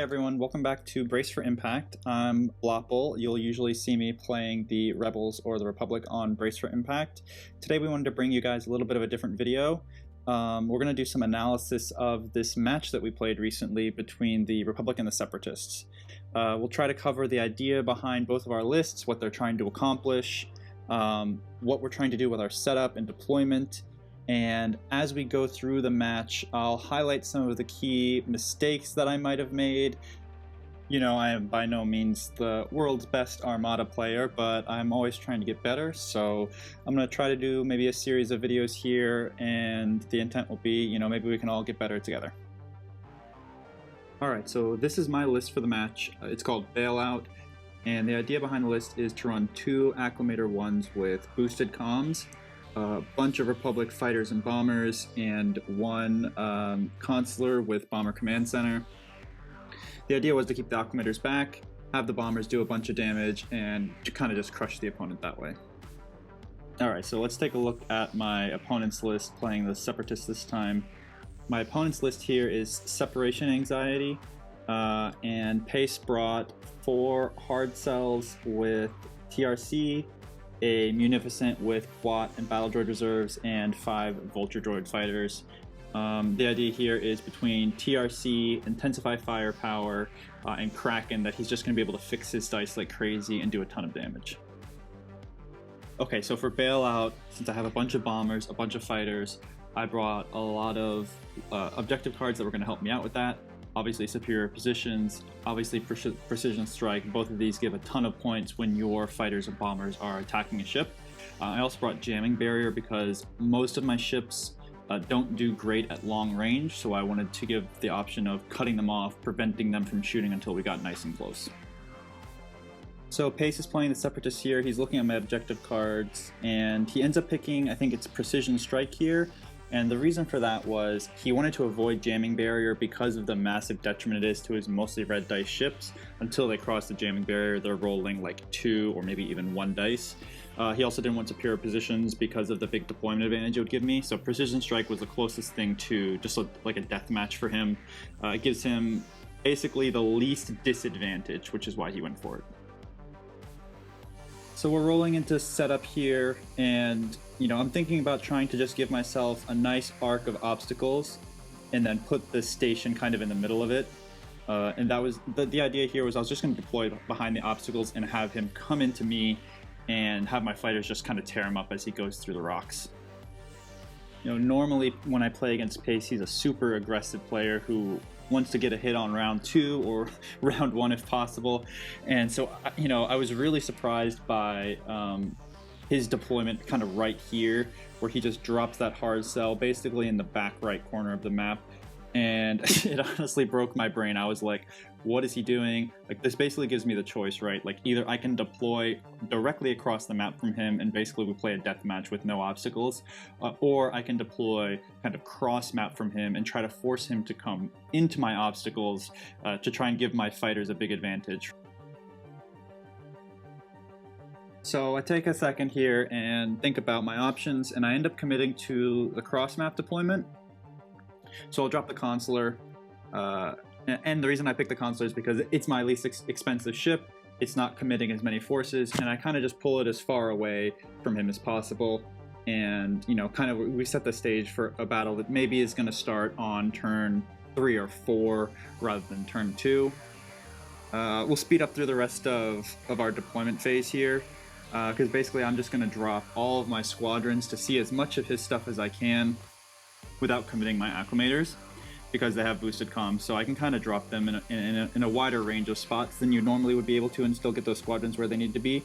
everyone, welcome back to Brace for Impact. I'm Blopple. You'll usually see me playing the Rebels or the Republic on Brace for Impact. Today we wanted to bring you guys a little bit of a different video. We're going to do some analysis of this match that we played recently between the Republic and the Separatists. We'll try to cover the idea behind both of our lists, what they're trying to accomplish, what we're trying to do with our setup and deployment. And as we go through the match, I'll highlight some of the key mistakes that I might have made. You know, I am by no means the world's best Armada player, but I'm always trying to get better. So I'm going to try to do maybe a series of videos here, and the intent will be, you know, maybe we can all get better together. Alright, so this is my list for the match. It's called Bailout, and the idea behind the list is to run 2 Acclamator Is with boosted comms, a bunch of Republic fighters and bombers, and 1 consular with bomber command center. The idea was to keep the Acclamators back, have the bombers do a bunch of damage, and to kind of just crush the opponent that way. Alright, so let's take a look at my opponent's list playing the Separatists this time. My opponent's list here is Separation Anxiety, and Pace brought 4 hard cells with TRC, a Munificent with Quat and Battle Droid reserves, and 5 Vulture Droid fighters. The idea here is between TRC, Intensify Firepower, and Kraken that he's just going to be able to fix his dice like crazy and do a ton of damage. Okay, so for Bailout, since I have a bunch of bombers, a bunch of fighters, I brought a lot of objective cards that were going to help me out with that. Obviously Superior Positions, obviously Precision Strike. Both of these give a ton of points when your fighters and bombers are attacking a ship. I also brought Jamming Barrier because most of my ships don't do great at long range, so I wanted to give the option of cutting them off, preventing them from shooting until we got nice and close. So Pace is playing the Separatists here. He's looking at my objective cards, and he ends up picking, I think it's Precision Strike here. And the reason for that was he wanted to avoid Jamming Barrier because of the massive detriment it is to his mostly red dice ships. Until they cross the Jamming Barrier, they're rolling like 2 or maybe even 1 dice. He also didn't want Superior Positions because of the big deployment advantage it would give me. So Precision Strike was the closest thing to just like a death match for him. It gives him basically the least disadvantage, which is why he went for it. So we're rolling into setup here, and you know, I'm thinking about trying to just give myself a nice arc of obstacles and then put the station kind of in the middle of it. And that was the idea here was I was just going to deploy behind the obstacles and have him come into me and have my fighters just kind of tear him up as he goes through the rocks. You know, normally when I play against Pace, he's a super aggressive player who wants to get a hit on round 2 or round 1 if possible. And so, you know, I was really surprised by his deployment kind of right here, where he just drops that hard cell basically in the back right corner of the map. And it honestly broke my brain. I was like, what is he doing? Like, this basically gives me the choice, right? Like, either I can deploy directly across the map from him and basically we play a death match with no obstacles, or I can deploy kind of cross map from him and try to force him to come into my obstacles to try and give my fighters a big advantage. So I take a second here and think about my options, and I end up committing to the cross map deployment. So I'll drop the consular, and the reason I picked the consular is because it's my least expensive ship. It's not committing as many forces, and I kind of just pull it as far away from him as possible. And, you know, kind of we set the stage for a battle that maybe is going to start on turn 3 or 4 rather than turn 2. We'll speed up through the rest of our deployment phase here, because basically I'm just going to drop all of my squadrons to see as much of his stuff as I can without committing my Acclamators, because they have boosted comms, so I can kind of drop them in a wider range of spots than you normally would be able to and still get those squadrons where they need to be.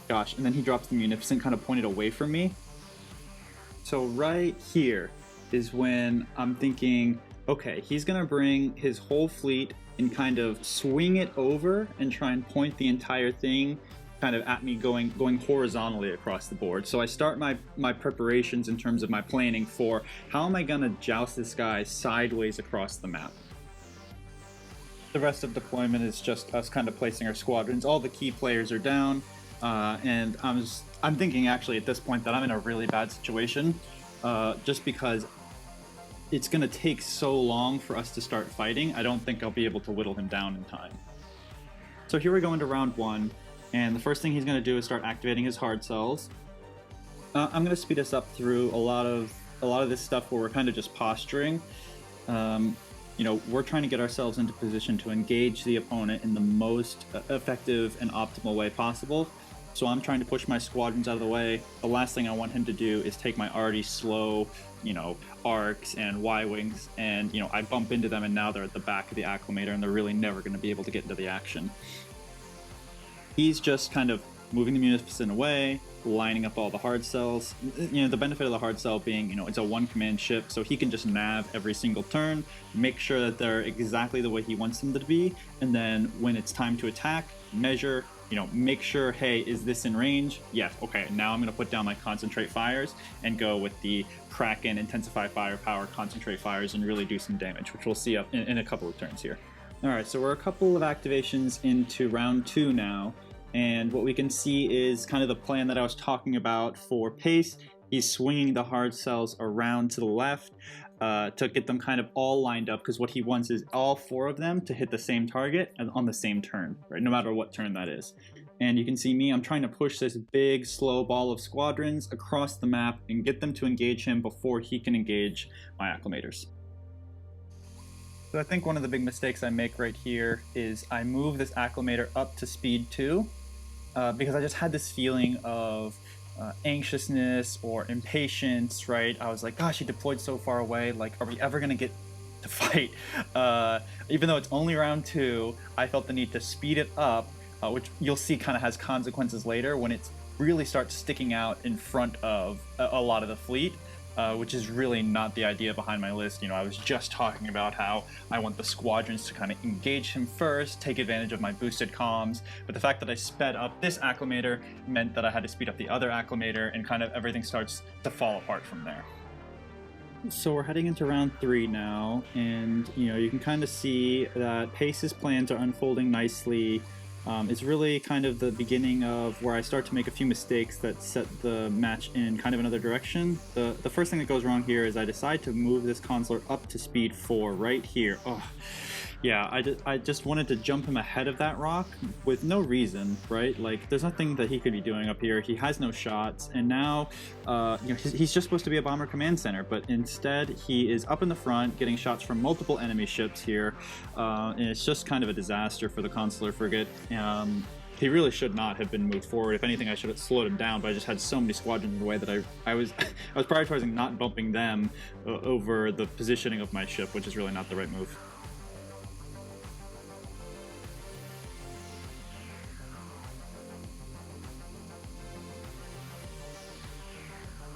Gosh, and then he drops the Munificent kind of pointed away from me. So right here is when I'm thinking, okay, he's going to bring his whole fleet and kind of swing it over and try and point the entire thing kind of at me going horizontally across the board. So I start my preparations in terms of my planning for how am I going to joust this guy sideways across the map. The rest of deployment is just us kind of placing our squadrons. All the key players are down, and I'm thinking actually at this point that I'm in a really bad situation, just because it's going to take so long for us to start fighting. I don't think I'll be able to whittle him down in time. So here we go into round 1, and the first thing he's going to do is start activating his hard cells. I'm going to speed us up through a lot of this stuff where we're kind of just posturing. We're trying to get ourselves into position to engage the opponent in the most effective and optimal way possible. So I'm trying to push my squadrons out of the way. The last thing I want him to do is take my already slow, arcs and Y-wings, and, I bump into them and now they're at the back of the Acclamator and they're really never going to be able to get into the action. He's just kind of moving the Munificent away, lining up all the hard cells. The benefit of the hard cell being, it's a one-command ship, so he can just nav every single turn, make sure that they're exactly the way he wants them to be, and then when it's time to attack, measure, make sure, hey, is this in range? Yes, okay, now I'm going to put down my concentrate fires and go with the Kraken Intensify Firepower concentrate fires and really do some damage, which we'll see up in a couple of turns here. Alright, so we're a couple of activations into round 2 now, and what we can see is kind of the plan that I was talking about for Pace. He's swinging the hard cells around to the left to get them kind of all lined up, because what he wants is all 4 of them to hit the same target on the same turn, right? No matter what turn that is. And you can see me, I'm trying to push this big, slow ball of squadrons across the map and get them to engage him before he can engage my Acclamators. So I think one of the big mistakes I make right here is I move this Acclamator up to speed 2 because I just had this feeling of anxiousness or impatience, right? I was like, gosh, he deployed so far away, like, are we ever going to get to fight? Even though it's only round 2, I felt the need to speed it up, which you'll see kind of has consequences later when it really starts sticking out in front of a lot of the fleet. Which is really not the idea behind my list. I was just talking about how I want the squadrons to kind of engage him first, take advantage of my boosted comms, but the fact that I sped up this Acclamator meant that I had to speed up the other Acclamator, and kind of everything starts to fall apart from there. So we're heading into round 3 now, and you can kind of see that Pace's plans are unfolding nicely. It's really kind of the beginning of where I start to make a few mistakes that set the match in kind of another direction. The first thing that goes wrong here is I decide to move this consular up to speed 4 right here. Oh, yeah, I just wanted to jump him ahead of that rock with no reason, right? Like, there's nothing that he could be doing up here. He has no shots, and now, he's just supposed to be a bomber command center, but instead he is up in the front getting shots from multiple enemy ships here, and it's just kind of a disaster for the consular frigate. He really should not have been moved forward. If anything, I should have slowed him down, but I just had so many squadrons in the way that I was prioritizing not bumping them over the positioning of my ship, which is really not the right move.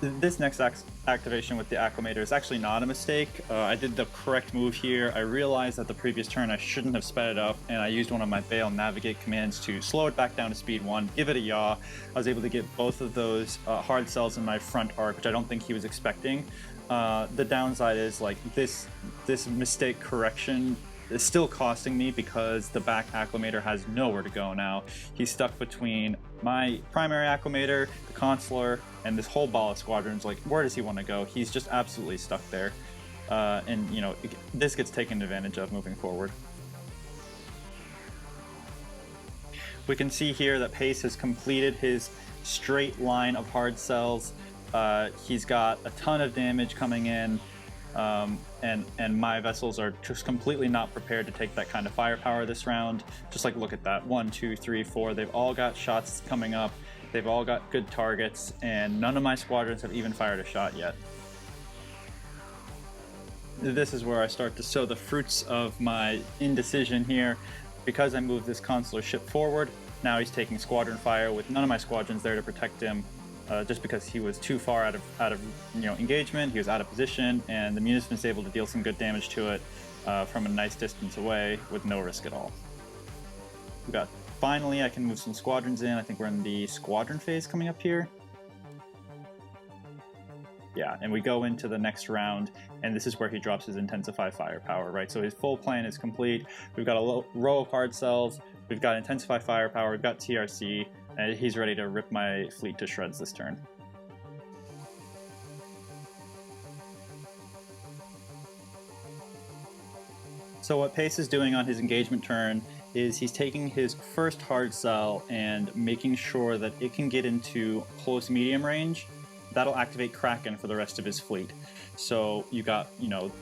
This next activation with the Acclamator is actually not a mistake. I did the correct move here. I realized that the previous turn I shouldn't have sped it up, and I used one of my Bale Navigate commands to slow it back down to speed 1, give it a yaw. I was able to get both of those hard cells in my front arc, which I don't think he was expecting. The downside is, like, this mistake correction is still costing me because the back Acclamator has nowhere to go now. He's stuck between my primary Acclamator, the consular, and this whole ball of squadrons. Like, where does he want to go? He's just absolutely stuck there. And this gets taken advantage of moving forward. We can see here that Pace has completed his straight line of hard cells. He's got a ton of damage coming in. And my vessels are just completely not prepared to take that kind of firepower this round. Just like, look at that, 1, 2, 3, 4. They've all got shots coming up. They've all got good targets, and none of my squadrons have even fired a shot yet. This is where I start to sow the fruits of my indecision here. Because I moved this consular ship forward, now he's taking squadron fire with none of my squadrons there to protect him. Just because he was too far out of engagement, he was out of position, and the Munificent's able to deal some good damage to it from a nice distance away with no risk at all. Finally, I can move some squadrons in. I think we're in the squadron phase coming up here. Yeah, and we go into the next round, and this is where he drops his Intensify Firepower, right? So his full plan is complete. We've got a row of hard cells, we've got Intensify Firepower, we've got TRC, and he's ready to rip my fleet to shreds this turn. So what Pace is doing on his engagement turn is he's taking his first hard cell and making sure that it can get into close medium range. That'll activate Kraken for the rest of his fleet. So you got,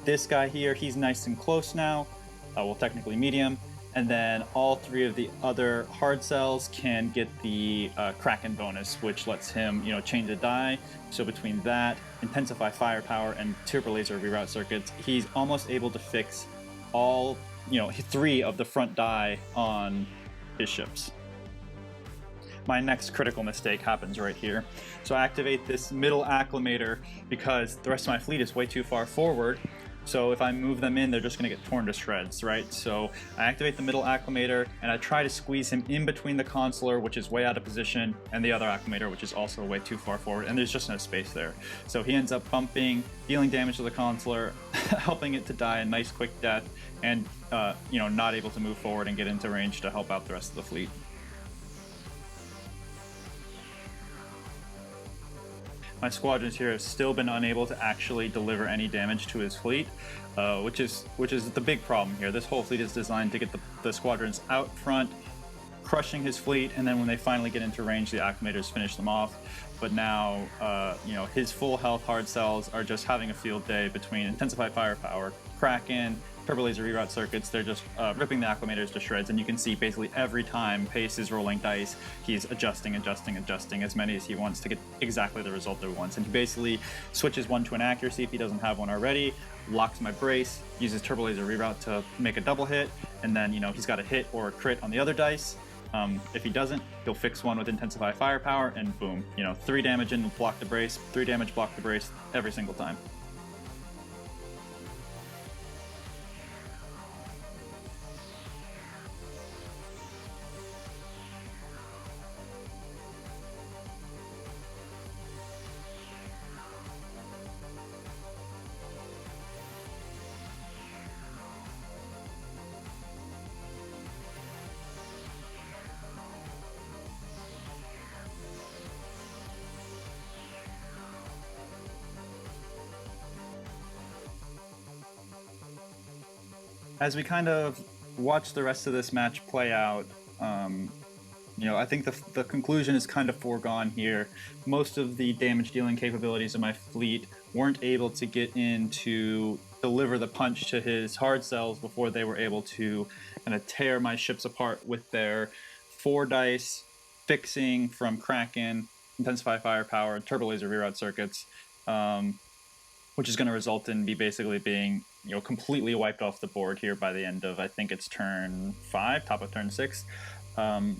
this guy here, he's nice and close now. Well, technically medium. And then all three of the other hard cells can get the Kraken bonus, which lets him, change a die. So between that, Intensify Firepower, and Turbo Laser Reroute Circuits, he's almost able to fix all, 3 of the front die on his ships. My next critical mistake happens right here. So I activate this middle Acclamator because the rest of my fleet is way too far forward. So if I move them in, they're just going to get torn to shreds, right? So I activate the middle Acclamator, and I try to squeeze him in between the Consular, which is way out of position, and the other Acclamator, which is also way too far forward, and there's just no space there. So he ends up bumping, dealing damage to the Consular, helping it to die a nice quick death, and not able to move forward and get into range to help out the rest of the fleet. My squadrons here have still been unable to actually deliver any damage to his fleet, which is the big problem here. This whole fleet is designed to get the squadrons out front, crushing his fleet, and then when they finally get into range, the Acclamators finish them off. But now, his full health hard cells are just having a field day between Intensify Firepower, Kraken, Turbo Laser Reroute Circuits. They're just ripping the Acclamators to shreds, and you can see basically every time Pace is rolling dice, he's adjusting as many as he wants to get exactly the result that he wants. And he basically switches one to an accuracy if he doesn't have one already, locks my brace, uses Turbo Laser Reroute to make a double hit, and then he's got a hit or a crit on the other dice. If he doesn't, he'll fix one with Intensify Firepower, and boom, 3 damage in, block the brace, 3 damage, block the brace, every single time. As we kind of watch the rest of this match play out, I think the conclusion is kind of foregone here. Most of the damage dealing capabilities of my fleet weren't able to get in to deliver the punch to his hard cells before they were able to kind of tear my ships apart with their 4 dice fixing from Kraken, Intensify Firepower, Turbo Laser Reroute Circuits, which is going to result in me basically being completely wiped off the board here by the end of, I think it's turn 5, top of turn 6. So I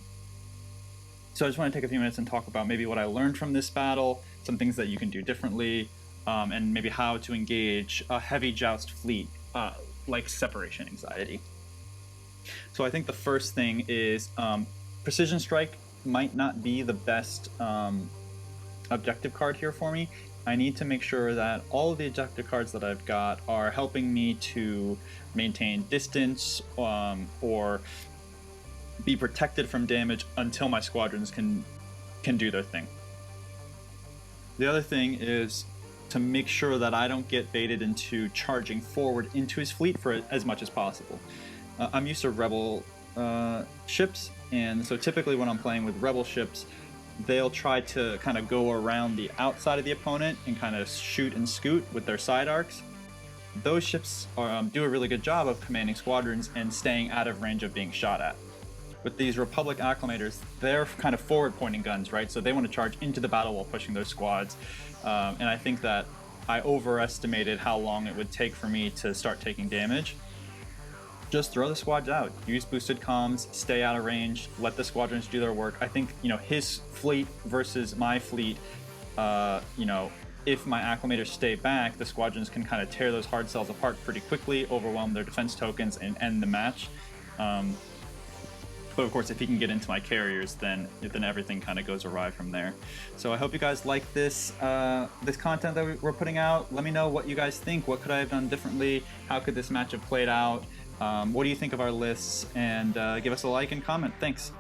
just want to take a few minutes and talk about maybe what I learned from this battle, some things that you can do differently, and maybe how to engage a heavy joust fleet like Separation Anxiety. So I think the first thing is Precision Strike might not be the best objective card here for me. I need to make sure that all of the objective cards that I've got are helping me to maintain distance or be protected from damage until my squadrons can do their thing. The other thing is to make sure that I don't get baited into charging forward into his fleet for as much as possible. I'm used to Rebel ships, and so typically when I'm playing with Rebel ships, they'll try to kind of go around the outside of the opponent and kind of shoot and scoot with their side arcs. Those ships do a really good job of commanding squadrons and staying out of range of being shot at. With these Republic Acclamators, they're kind of forward-pointing guns, right? So they want to charge into the battle while pushing those squads. And I think that I overestimated how long it would take for me to start taking damage. Just throw the squads out, use boosted comms, stay out of range, let the squadrons do their work. I think, his fleet versus my fleet, if my Acclamators stay back, the squadrons can kind of tear those hard cells apart pretty quickly, overwhelm their defense tokens, and end the match. But of course, if he can get into my carriers, then everything kind of goes awry from there. So I hope you guys like this content that we're putting out. Let me know what you guys think. What could I have done differently? How could this match have played out? What do you think of our lists? And give us a like and comment. Thanks.